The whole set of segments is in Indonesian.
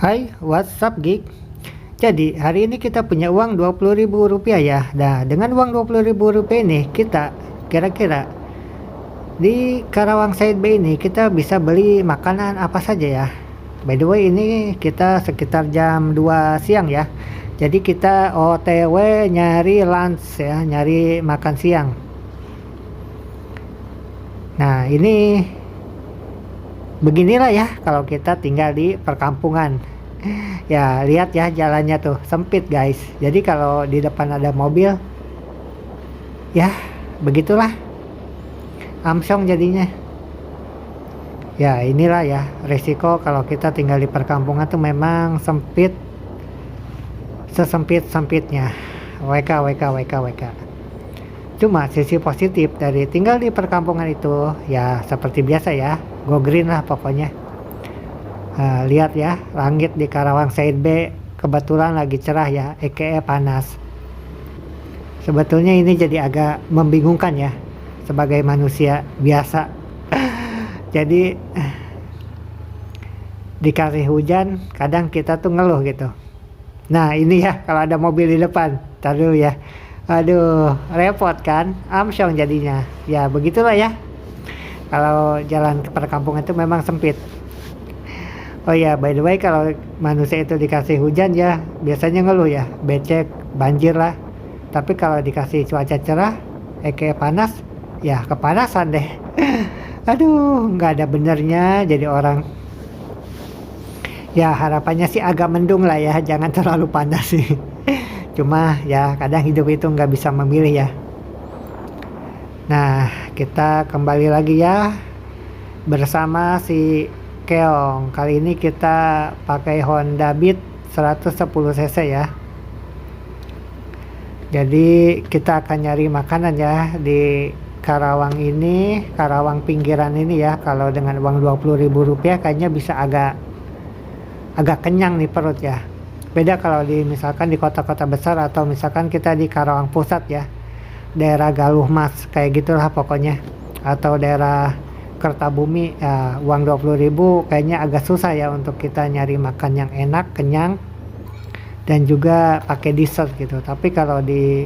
Hai, what's up gig? Jadi hari ini kita punya uang Rp20.000 ya. Nah, dengan uang Rp20.000 ini kita kira-kira di Karawang Side Bay ini kita bisa beli makanan apa saja ya. By the way, ini kita sekitar jam 2 siang ya. Jadi kita OTW nyari lunch ya, nyari makan siang. Nah, ini beginilah ya kalau kita tinggal di perkampungan. Ya, lihat ya jalannya tuh sempit guys. Jadi kalau di depan ada mobil, ya begitulah amsyong jadinya. Ya inilah ya resiko kalau kita tinggal di perkampungan tuh memang sempit, sesempit-sempitnya. WK WK WK WK. Cuma sisi positif dari tinggal di perkampungan itu ya seperti biasa ya, go green lah pokoknya. Lihat ya, langit di Karawang Side Bay kebetulan lagi cerah ya, panas. Sebetulnya ini jadi agak membingungkan ya sebagai manusia biasa. Jadi dikasih hujan kadang kita tuh ngeluh gitu. Nah ini ya kalau ada mobil di depan, tar dulu ya. Aduh, repot kan, amsyong jadinya. Ya begitulah ya, kalau jalan ke perkampungan itu memang sempit. Oh ya, by the way, kalau manusia itu dikasih hujan ya biasanya ngeluh ya, becek, banjir lah. Tapi kalau dikasih cuaca cerah, panas, ya kepanasan deh. Aduh, nggak ada benernya jadi orang. Ya harapannya sih agak mendung lah ya, jangan terlalu panas sih. Cuma ya kadang hidup itu nggak bisa memilih ya. Nah, kita kembali lagi ya bersama si Keong. Kali ini kita pakai Honda Beat 110 cc ya. Jadi kita akan nyari makanan ya di Karawang ini, Karawang pinggiran ini ya. Kalau dengan uang Rp20.000 kayaknya bisa agak kenyang nih perut ya. Beda kalau misalkan di kota-kota besar atau misalkan kita di Karawang Pusat ya, daerah Galuh Mas kayak gitulah pokoknya, atau daerah Kertabumi ya, uang 20.000 kayaknya agak susah ya untuk kita nyari makan yang enak, kenyang, dan juga pakai dessert gitu. Tapi kalau di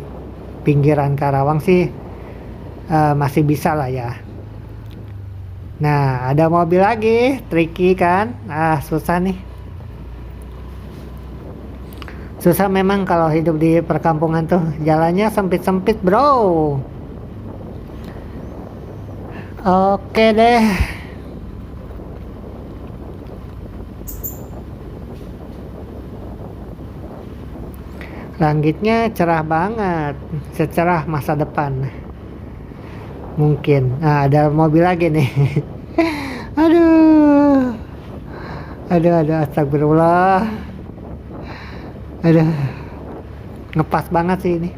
pinggiran Karawang sih masih bisa lah ya. Nah ada mobil lagi, tricky kan, susah nih. Susah memang kalau hidup di perkampungan tuh, jalannya sempit-sempit bro. Oke deh. Langitnya cerah banget, secerah masa depan. Mungkin. Nah, ada mobil lagi nih. Aduh. Aduh, astagfirullah. Aduh. Ngepas banget sih ini.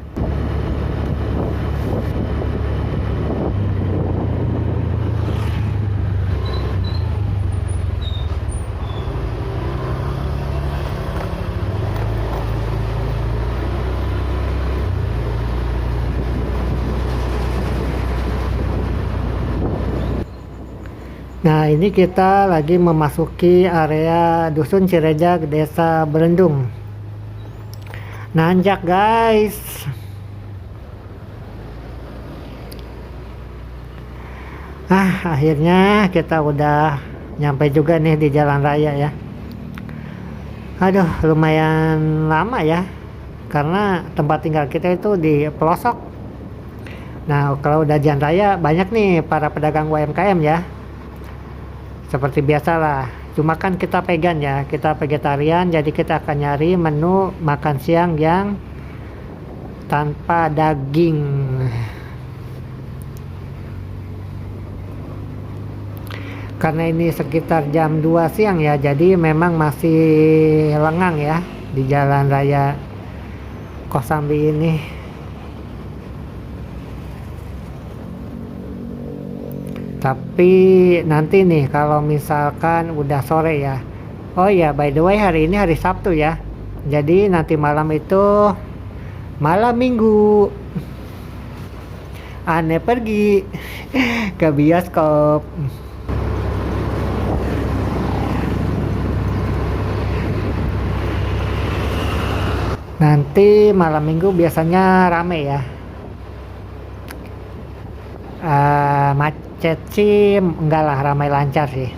Nah ini kita lagi memasuki area Dusun Cireja, Desa Berendung. Nanjak guys. Akhirnya kita udah nyampe juga nih di jalan raya ya. Aduh lumayan lama ya, karena tempat tinggal kita itu di pelosok. Nah kalau udah jalan raya banyak nih para pedagang UMKM ya, seperti biasa lah. Cuma kan kita vegan ya, kita vegetarian, jadi kita akan nyari menu makan siang yang tanpa daging. Karena ini sekitar jam 2 siang ya, jadi memang masih lengang ya di jalan raya Kosambi ini. Tapi nanti nih kalau misalkan udah sore ya. Oh ya, by the way hari ini hari Sabtu ya. Jadi nanti malam itu malam Minggu. Aneh pergi ke bioskop. Nanti malam minggu biasanya rame ya. Macet sih enggak lah, ramai lancar sih.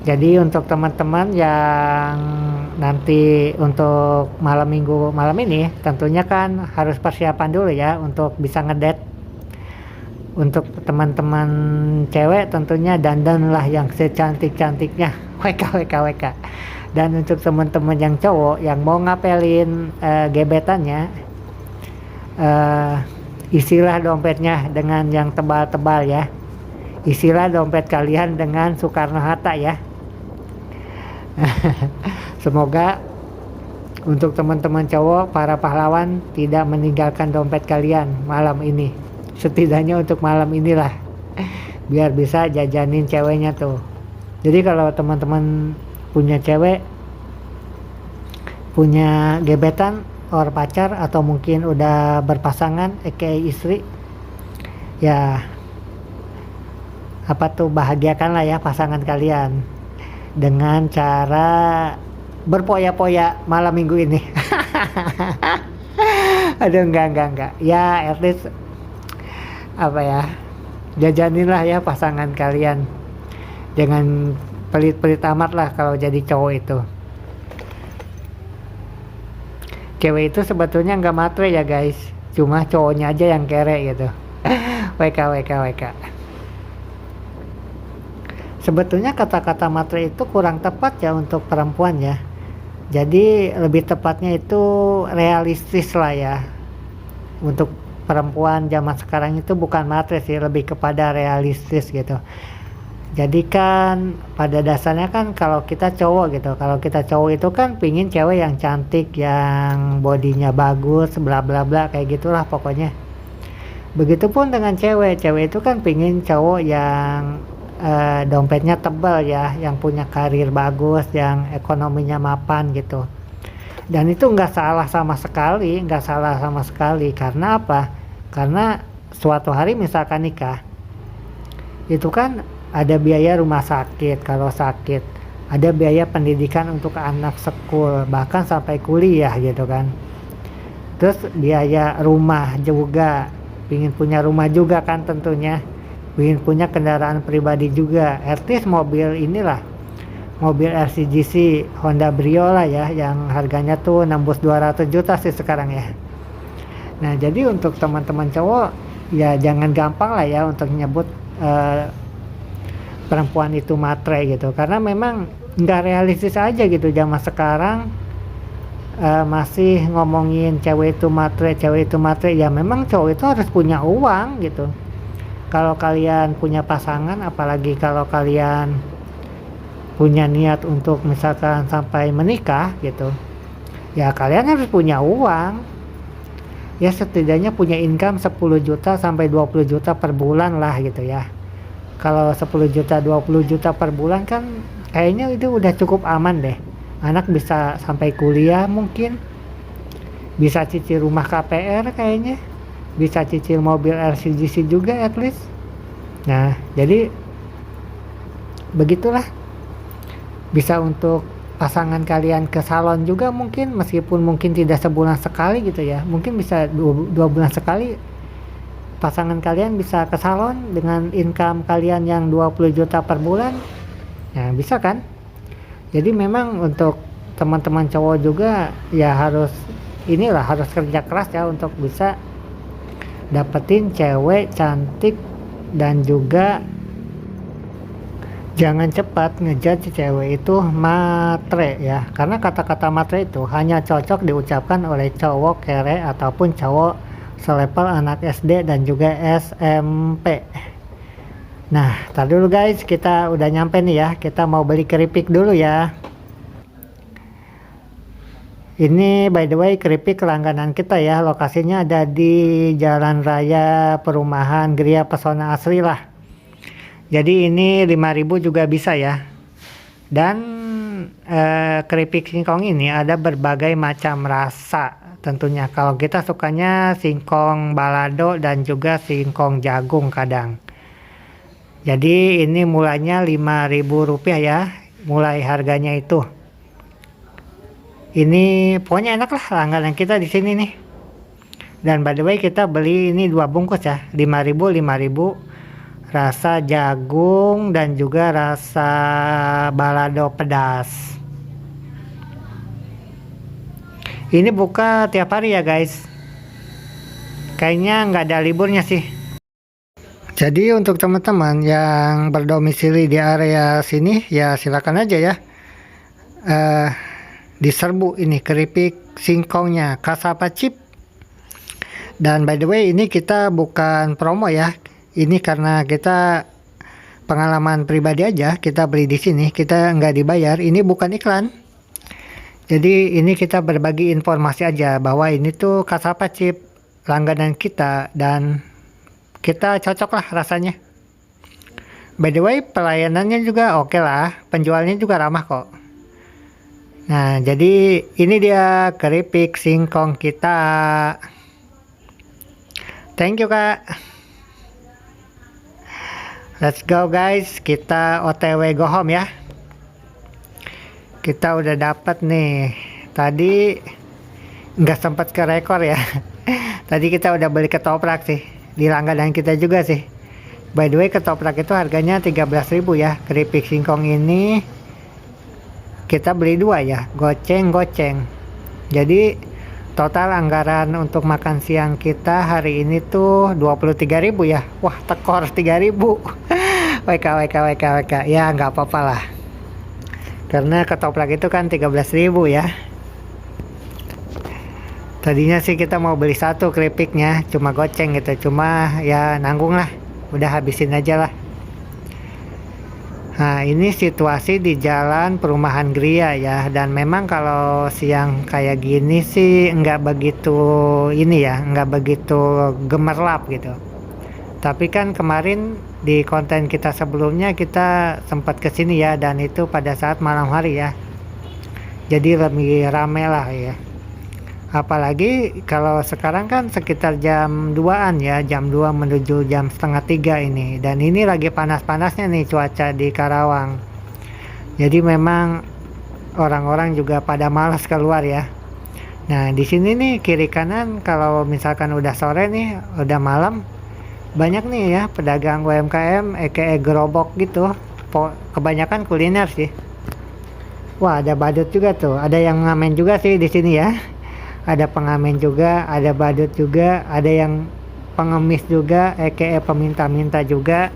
Jadi untuk teman-teman yang nanti untuk malam minggu malam ini tentunya kan harus persiapan dulu ya untuk bisa ngedate. Untuk teman-teman cewek tentunya dandan lah yang secantik-cantiknya, WK. Dan untuk teman-teman yang cowok yang mau ngapelin gebetannya, isilah dompetnya dengan yang tebal-tebal ya. Isilah dompet kalian dengan Soekarno-Hatta ya. Semoga untuk teman-teman cowok, para pahlawan tidak meninggalkan dompet kalian malam ini. Setidaknya untuk malam inilah, biar bisa jajanin ceweknya tuh. Jadi kalau teman-teman punya cewek, punya gebetan or pacar, atau mungkin udah berpasangan aka istri, ya apa tuh, bahagiakanlah ya pasangan kalian dengan cara berpoya-poya malam minggu ini. Aduh, enggak ya, at least apa ya, jajaninlah ya pasangan kalian, jangan pelit-pelit amat lah kalau jadi cowok itu. Cewek itu sebetulnya nggak matre ya guys, cuma cowoknya aja yang kere gitu. WK. Sebetulnya kata-kata matre itu kurang tepat ya untuk perempuan ya. Jadi lebih tepatnya itu realistis lah ya. Untuk perempuan zaman sekarang itu bukan matre sih, lebih kepada realistis gitu. Jadi kan pada dasarnya kan kalau kita cowok gitu, kalau kita cowok itu kan pingin cewek yang cantik, yang bodinya bagus, bla bla bla kayak gitulah pokoknya. Begitupun dengan cewek itu kan pingin cowok yang dompetnya tebal ya, yang punya karir bagus, yang ekonominya mapan gitu. Dan itu nggak salah sama sekali, karena apa? Karena suatu hari misalkan nikah, itu kan ada biaya rumah sakit kalau sakit, ada biaya pendidikan untuk anak sekul, bahkan sampai kuliah gitu kan. Terus biaya rumah juga, pingin punya rumah juga kan tentunya, pingin punya kendaraan pribadi juga, at least mobil inilah, mobil RCGC Honda Brio lah ya, yang harganya tuh nembus 200 juta sih sekarang ya. Nah jadi untuk teman-teman cowok ya jangan gampang lah ya untuk nyebut perempuan itu matre gitu, karena memang nggak realistis aja gitu zaman sekarang. Masih ngomongin cewek itu matre, ya memang cowok itu harus punya uang gitu. Kalau kalian punya pasangan, apalagi kalau kalian punya niat untuk misalkan sampai menikah gitu, ya kalian harus punya uang. Ya setidaknya punya income 10 juta sampai 20 juta per bulan lah gitu ya. Kalau 10 juta 20 juta per bulan kan kayaknya itu udah cukup aman deh. Anak bisa sampai kuliah mungkin, bisa cicil rumah KPR kayaknya, bisa cicil mobil RCGC juga at least. Nah jadi begitulah, bisa untuk pasangan kalian ke salon juga mungkin, meskipun mungkin tidak sebulan sekali gitu ya, mungkin bisa dua bulan sekali pasangan kalian bisa ke salon dengan income kalian yang 20 juta per bulan. Nah bisa kan. Jadi memang untuk teman-teman cowok juga ya harus kerja keras ya untuk bisa dapetin cewek cantik, dan juga jangan cepat ngejudge cewek itu matre ya, karena kata-kata matre itu hanya cocok diucapkan oleh cowok kere ataupun cowok selevel anak SD dan juga SMP. Nah tar dulu guys, kita udah nyampe nih ya, kita mau beli keripik dulu ya. Ini by the way keripik langganan kita ya, lokasinya ada di Jalan Raya Perumahan Gria Pesona Asri lah. Jadi ini 5.000 juga bisa ya. Dan keripik singkong ini ada berbagai macam rasa tentunya. Kalau kita sukanya singkong balado dan juga singkong jagung kadang. Jadi ini mulainya Rp5.000 ya, mulai harganya itu. Ini pokoknya enak lah langganan kita di sini nih. Dan by the way kita beli ini 2 bungkus ya, 5.000 rasa jagung dan juga rasa balado pedas. Ini buka tiap hari ya guys, kayaknya nggak ada liburnya sih. Jadi untuk teman-teman yang berdomisili di area sini ya silakan aja ya diserbu ini keripik singkongnya Kasapa Chip. Dan by the way ini kita bukan promo ya, ini karena kita pengalaman pribadi aja, kita beli di sini, kita nggak dibayar, ini bukan iklan. Jadi ini kita berbagi informasi aja bahwa ini tuh Kasapa Chip langganan kita dan kita cocok lah rasanya. By the way pelayanannya juga oke lah, penjualnya juga ramah kok. Nah jadi ini dia keripik singkong kita. Thank you kak. Let's go guys, kita OTW go home ya. Kita udah dapat nih, tadi nggak sempat ke rekor ya. Tadi kita udah beli ketoprak sih, di langganan kita juga sih. By the way ketoprak itu harganya 13.000 ya. Keripik singkong ini kita beli 2 ya, goceng. Jadi total anggaran untuk makan siang kita hari ini tuh 23.000 ya. Wah tekor 3.000. WK ya nggak apa-apa lah, karena ketoprak itu kan 13.000 ya. Tadinya sih kita mau beli 1 keripiknya cuma goceng gitu, cuma ya nanggung lah, udah habisin aja lah. Nah ini situasi di jalan perumahan Gria ya, dan memang kalau siang kayak gini sih nggak begitu ini ya, nggak begitu gemerlap gitu. Tapi kan kemarin di konten kita sebelumnya kita sempat kesini ya, dan itu pada saat malam hari ya, jadi lebih rame lah ya. Apalagi kalau sekarang kan sekitar jam 2-an ya, jam 2 menuju jam setengah 3 ini. Dan ini lagi panas-panasnya nih cuaca di Karawang. Jadi memang orang-orang juga pada malas keluar ya. Nah di sini nih kiri kanan kalau misalkan udah sore nih, udah malam, banyak nih ya pedagang UMKM gerobak gitu. Kebanyakan kuliner sih. Wah ada badut juga tuh, ada yang ngamen juga sih di sini ya. Ada pengamen juga, ada badut juga, ada yang pengemis juga, peminta-minta juga.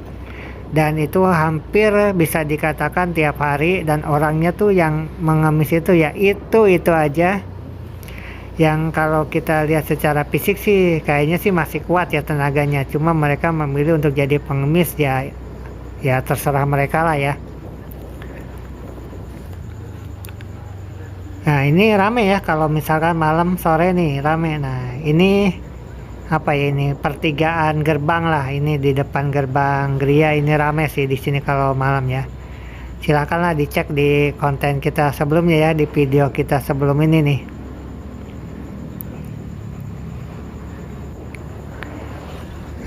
Dan itu hampir bisa dikatakan tiap hari, dan orangnya tuh yang mengemis itu ya itu aja. Yang kalau kita lihat secara fisik sih kayaknya sih masih kuat ya tenaganya, cuma mereka memilih untuk jadi pengemis ya, ya terserah mereka lah ya. Nah ini rame ya kalau misalkan malam sore nih rame. Nah ini apa ya, ini pertigaan gerbang lah, ini di depan gerbang Gria ini rame sih di sini kalau malam ya. Silakanlah dicek di konten kita sebelumnya ya, di video kita sebelum ini nih.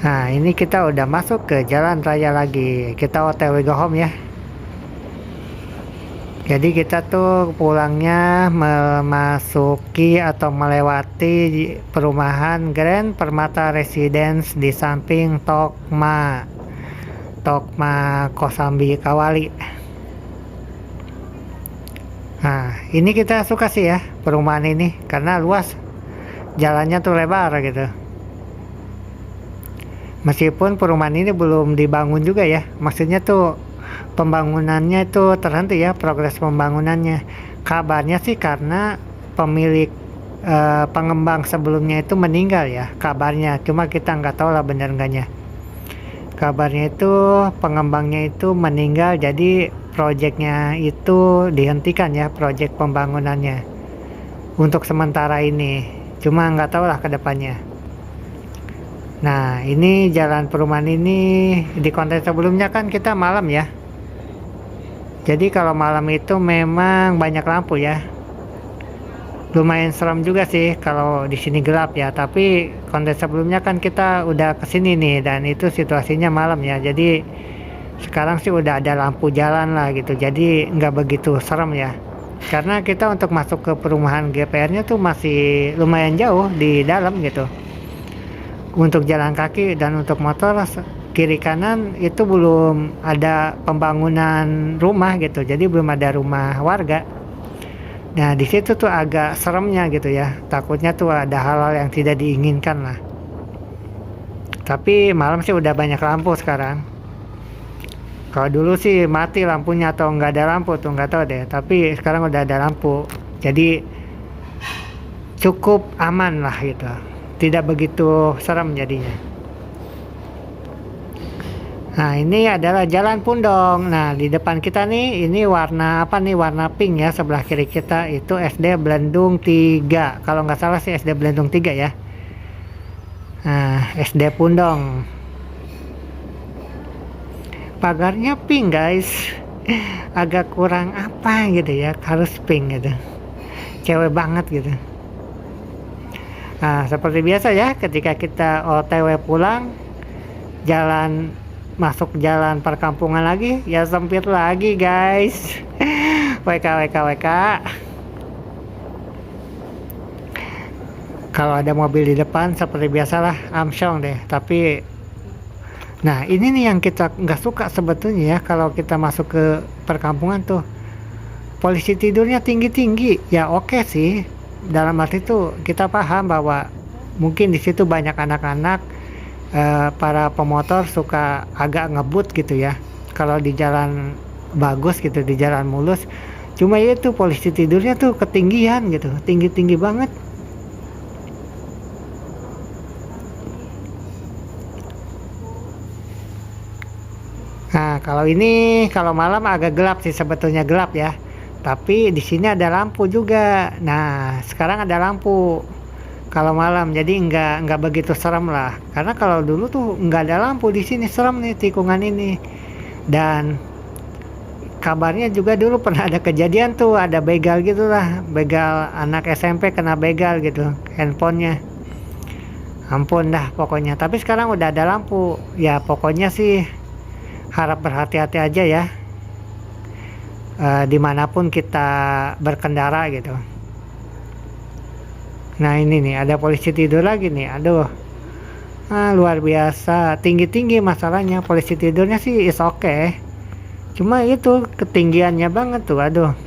Nah ini kita udah masuk ke jalan raya lagi, kita OTW go home ya. Jadi kita tuh pulangnya memasuki atau melewati perumahan Grand Permata Residence di samping Tokma Kosambi Kawali. Nah ini kita suka sih ya perumahan ini karena luas, jalannya tuh lebar gitu. Meskipun perumahan ini belum dibangun juga ya, maksudnya tuh pembangunannya itu terhenti ya, progres pembangunannya. Kabarnya sih karena pemilik pengembang sebelumnya itu meninggal ya, kabarnya. Cuma kita nggak tahu lah bener enggaknya. Kabarnya itu pengembangnya itu meninggal, jadi proyeknya itu dihentikan ya, proyek pembangunannya untuk sementara ini. Cuma nggak tahu lah ke depannya. Nah ini jalan perumahan ini, di konten sebelumnya kan kita malam ya. Jadi kalau malam itu memang banyak lampu ya. Lumayan serem juga sih kalau di sini gelap ya. Tapi konten sebelumnya kan kita udah kesini nih, dan itu situasinya malam ya. Jadi sekarang sih udah ada lampu jalan lah gitu. Jadi nggak begitu serem ya. karena kita untuk masuk ke perumahan GPR-nya tuh masih lumayan jauh di dalam gitu. Untuk jalan kaki dan untuk motor kiri kanan itu belum ada pembangunan rumah gitu, jadi belum ada rumah warga. Nah di situ tuh agak seremnya gitu ya, takutnya tuh ada hal-hal yang tidak diinginkan lah. Tapi malam sih udah banyak lampu sekarang. Kalau dulu sih mati lampunya atau nggak ada lampu tuh nggak tahu deh, tapi sekarang udah ada lampu, jadi cukup aman lah gitu, tidak begitu serem jadinya. Nah ini adalah Jalan Pundong. Nah di depan kita nih ini warna apa nih, warna pink ya. Sebelah kiri kita itu SD Belendung 3, kalau nggak salah sih SD Belendung 3 ya. Nah SD Pundong, pagarnya pink guys. Agak kurang apa gitu ya, harus pink gitu, cewek banget gitu. Nah seperti biasa ya, ketika kita OTW pulang, masuk jalan perkampungan lagi ya sempit lagi guys. WK. Kalau ada mobil di depan seperti biasalah amsyong deh. Tapi nah ini nih yang kita nggak suka sebetulnya ya, kalau kita masuk ke perkampungan tuh polisi tidurnya tinggi-tinggi. Ya oke sih, dalam arti itu kita paham bahwa mungkin di situ banyak anak-anak, para pemotor suka agak ngebut gitu ya kalau di jalan bagus gitu, di jalan mulus. Cuma itu polisi tidurnya tuh ketinggian gitu, tinggi-tinggi banget. Nah kalau ini kalau malam agak gelap sih, sebetulnya gelap ya, tapi di sini ada lampu juga. Nah sekarang ada lampu kalau malam, jadi nggak begitu serem lah, karena kalau dulu tuh nggak ada lampu di sini, serem nih tikungan ini. Dan kabarnya juga dulu pernah ada kejadian tuh, ada begal gitulah, begal anak SMP kena begal gitu handphonenya, ampun dah pokoknya. Tapi sekarang udah ada lampu ya, pokoknya sih harap berhati-hati aja ya, dimanapun kita berkendara gitu. Nah ini nih ada polisi tidur lagi nih, aduh. Luar biasa tinggi-tinggi, masalahnya polisi tidurnya sih is oke, cuma itu ketinggiannya banget tuh, aduh.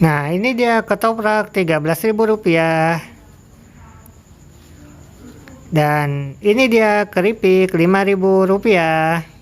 Nah ini dia ketoprak Rp13.000, dan ini dia keripik Rp5.000.